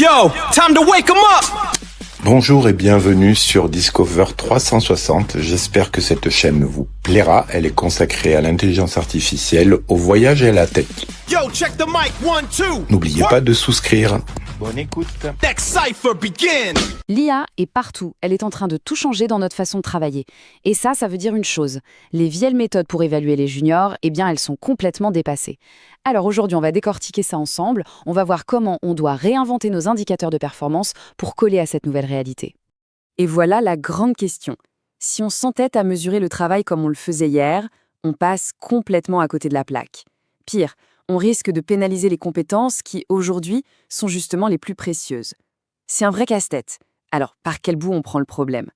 Yo, time to wake 'em up! Bonjour et bienvenue sur Discover 360. J'espère que cette chaîne vous plaira. Elle est consacrée à l'intelligence artificielle, au voyage et à la tech. Yo, check the mic, 1, 2. N'oubliez pas de souscrire. Bonne écoute. Next cipher begin. L'IA est partout, elle est en train de tout changer dans notre façon de travailler. Et ça veut dire une chose, les vieilles méthodes pour évaluer les juniors, eh bien elles sont complètement dépassées. Alors aujourd'hui on va décortiquer ça ensemble, on va voir comment on doit réinventer nos indicateurs de performance pour coller à cette nouvelle réalité. Et voilà la grande question. Si on s'entête à mesurer le travail comme on le faisait hier, on passe complètement à côté de la plaque. Pire, on risque de pénaliser les compétences qui, aujourd'hui, sont justement les plus précieuses. C'est un vrai casse-tête. Alors, par quel bout on prend le problème ?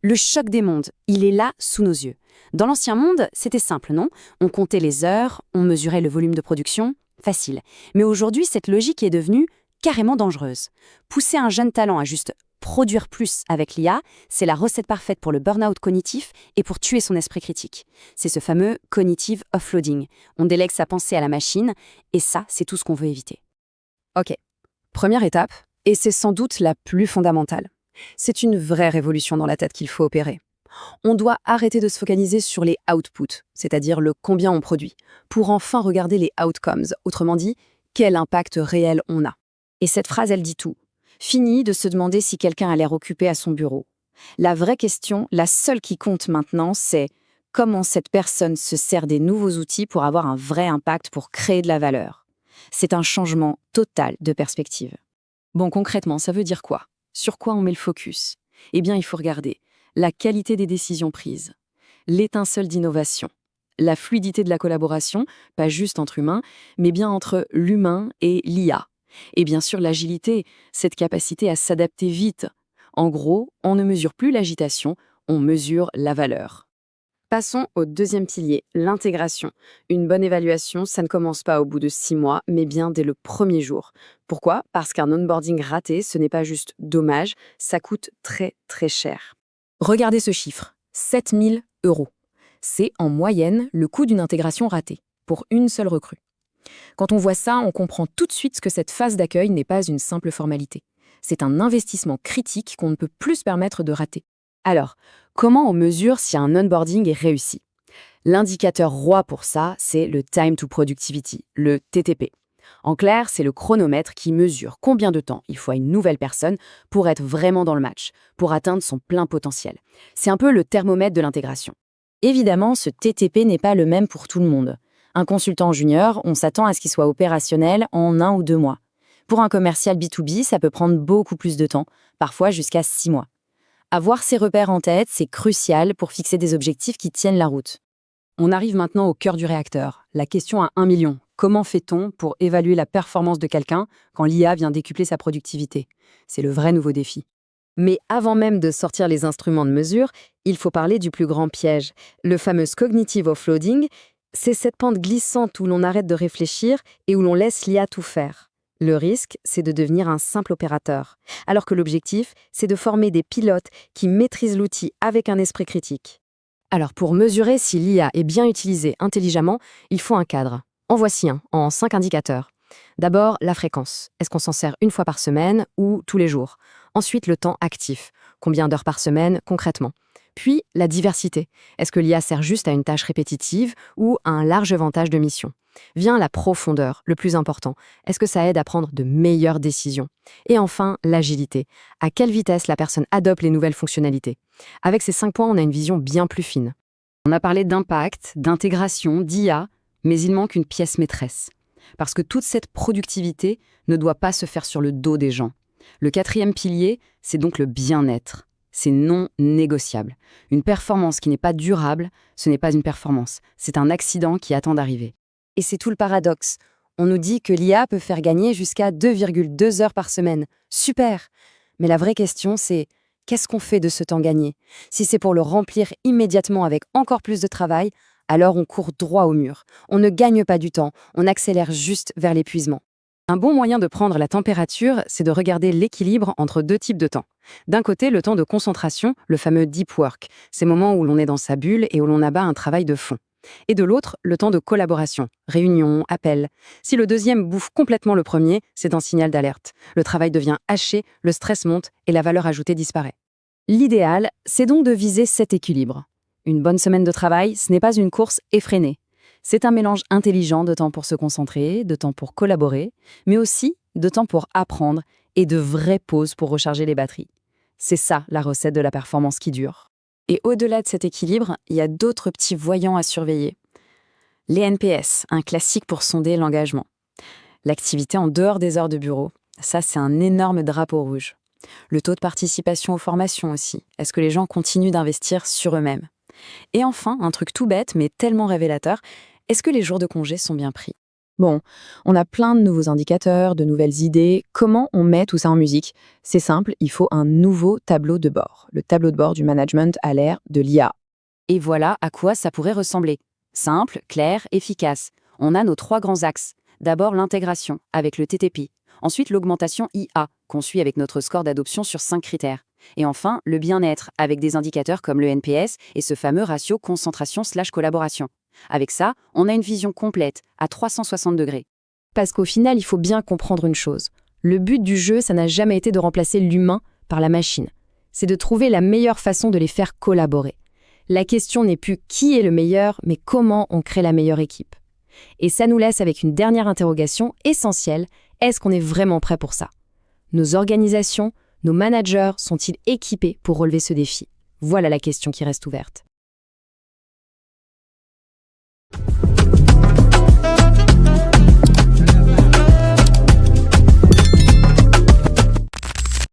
Le choc des mondes, il est là, sous nos yeux. Dans l'ancien monde, c'était simple, non ? On comptait les heures, on mesurait le volume de production, facile. Mais aujourd'hui, cette logique est devenue carrément dangereuse. Pousser un jeune talent à juste produire plus avec l'IA, c'est la recette parfaite pour le burn-out cognitif et pour tuer son esprit critique. C'est ce fameux cognitive offloading. On délègue sa pensée à la machine, et ça, c'est tout ce qu'on veut éviter. Ok, première étape, et c'est sans doute la plus fondamentale. C'est une vraie révolution dans la tête qu'il faut opérer. On doit arrêter de se focaliser sur les outputs, c'est-à-dire le combien on produit, pour enfin regarder les outcomes, autrement dit, quel impact réel on a. Et cette phrase, elle dit tout. Fini de se demander si quelqu'un a l'air occupé à son bureau. La vraie question, la seule qui compte maintenant, c'est comment cette personne se sert des nouveaux outils pour avoir un vrai impact, pour créer de la valeur. C'est un changement total de perspective. Bon, concrètement, ça veut dire quoi ? Sur quoi on met le focus ? Eh bien, il faut regarder la qualité des décisions prises, l'étincelle d'innovation, la fluidité de la collaboration, pas juste entre humains, mais bien entre l'humain et l'IA. Et bien sûr, l'agilité, cette capacité à s'adapter vite. En gros, on ne mesure plus l'agitation, on mesure la valeur. Passons au deuxième pilier, l'intégration. Une bonne évaluation, ça ne commence pas au bout de 6 mois, mais bien dès le premier jour. Pourquoi ? Parce qu'un onboarding raté, ce n'est pas juste dommage, ça coûte très très cher. Regardez ce chiffre, 7 000 €. C'est en moyenne le coût d'une intégration ratée, pour une seule recrue. Quand on voit ça, on comprend tout de suite que cette phase d'accueil n'est pas une simple formalité. C'est un investissement critique qu'on ne peut plus se permettre de rater. Alors, comment on mesure si un onboarding est réussi ? L'indicateur roi pour ça, c'est le Time to Productivity, le TTP. En clair, c'est le chronomètre qui mesure combien de temps il faut à une nouvelle personne pour être vraiment dans le match, pour atteindre son plein potentiel. C'est un peu le thermomètre de l'intégration. Évidemment, ce TTP n'est pas le même pour tout le monde. Un consultant junior, on s'attend à ce qu'il soit opérationnel en 1 ou 2 mois. Pour un commercial B2B, ça peut prendre beaucoup plus de temps, parfois jusqu'à 6 mois. Avoir ces repères en tête, c'est crucial pour fixer des objectifs qui tiennent la route. On arrive maintenant au cœur du réacteur, la question à 1 million. Comment fait-on pour évaluer la performance de quelqu'un quand l'IA vient décupler sa productivité ? C'est le vrai nouveau défi. Mais avant même de sortir les instruments de mesure, il faut parler du plus grand piège, le fameux cognitive offloading. C'est cette pente glissante où l'on arrête de réfléchir et où l'on laisse l'IA tout faire. Le risque, c'est de devenir un simple opérateur, alors que l'objectif, c'est de former des pilotes qui maîtrisent l'outil avec un esprit critique. Alors pour mesurer si l'IA est bien utilisée intelligemment, il faut un cadre. En voici un, en 5 indicateurs. D'abord, la fréquence. Est-ce qu'on s'en sert 1 fois par semaine ou tous les jours ? Ensuite, le temps actif. Combien d'heures par semaine concrètement ? Puis, la diversité. Est-ce que l'IA sert juste à une tâche répétitive ou à un large éventail de missions ? Vient la profondeur, le plus important. Est-ce que ça aide à prendre de meilleures décisions ? Et enfin, l'agilité. À quelle vitesse la personne adopte les nouvelles fonctionnalités ? Avec ces 5 points, on a une vision bien plus fine. On a parlé d'impact, d'intégration, d'IA, mais il manque une pièce maîtresse. Parce que toute cette productivité ne doit pas se faire sur le dos des gens. Le 4e pilier, c'est donc le bien-être. C'est non négociable. Une performance qui n'est pas durable, ce n'est pas une performance. C'est un accident qui attend d'arriver. Et c'est tout le paradoxe. On nous dit que l'IA peut faire gagner jusqu'à 2,2 heures par semaine. Super ! Mais la vraie question, c'est qu'est-ce qu'on fait de ce temps gagné ? Si c'est pour le remplir immédiatement avec encore plus de travail, alors on court droit au mur. On ne gagne pas du temps, on accélère juste vers l'épuisement. Un bon moyen de prendre la température, c'est de regarder l'équilibre entre 2 types de temps. D'un côté, le temps de concentration, le fameux deep work, ces moments où l'on est dans sa bulle et où l'on abat un travail de fond. Et de l'autre, le temps de collaboration, réunion, appel. Si le deuxième bouffe complètement le premier, c'est un signal d'alerte. Le travail devient haché, le stress monte et la valeur ajoutée disparaît. L'idéal, c'est donc de viser cet équilibre. Une bonne semaine de travail, ce n'est pas une course effrénée. C'est un mélange intelligent de temps pour se concentrer, de temps pour collaborer, mais aussi de temps pour apprendre et de vraies pauses pour recharger les batteries. C'est ça la recette de la performance qui dure. Et au-delà de cet équilibre, il y a d'autres petits voyants à surveiller. Les NPS, un classique pour sonder l'engagement. L'activité en dehors des heures de bureau, ça c'est un énorme drapeau rouge. Le taux de participation aux formations aussi. Est-ce que les gens continuent d'investir sur eux-mêmes? Et enfin, un truc tout bête mais tellement révélateur, est-ce que les jours de congé sont bien pris? Bon, on a plein de nouveaux indicateurs, de nouvelles idées. Comment on met tout ça en musique? C'est simple, il faut un nouveau tableau de bord. Le tableau de bord du management à l'ère de l'IA. Et voilà à quoi ça pourrait ressembler. Simple, clair, efficace. On a nos 3 grands axes. D'abord l'intégration, avec le TTP. Ensuite l'augmentation IA, qu'on suit avec notre score d'adoption sur 5 critères. Et enfin, le bien-être, avec des indicateurs comme le NPS et ce fameux ratio concentration/collaboration. Avec ça, on a une vision complète, à 360 degrés. Parce qu'au final, il faut bien comprendre une chose. Le but du jeu, ça n'a jamais été de remplacer l'humain par la machine. C'est de trouver la meilleure façon de les faire collaborer. La question n'est plus qui est le meilleur, mais comment on crée la meilleure équipe. Et ça nous laisse avec une dernière interrogation essentielle. Est-ce qu'on est vraiment prêt pour ça? Nos organisations, nos managers sont-ils équipés pour relever ce défi? Voilà la question qui reste ouverte.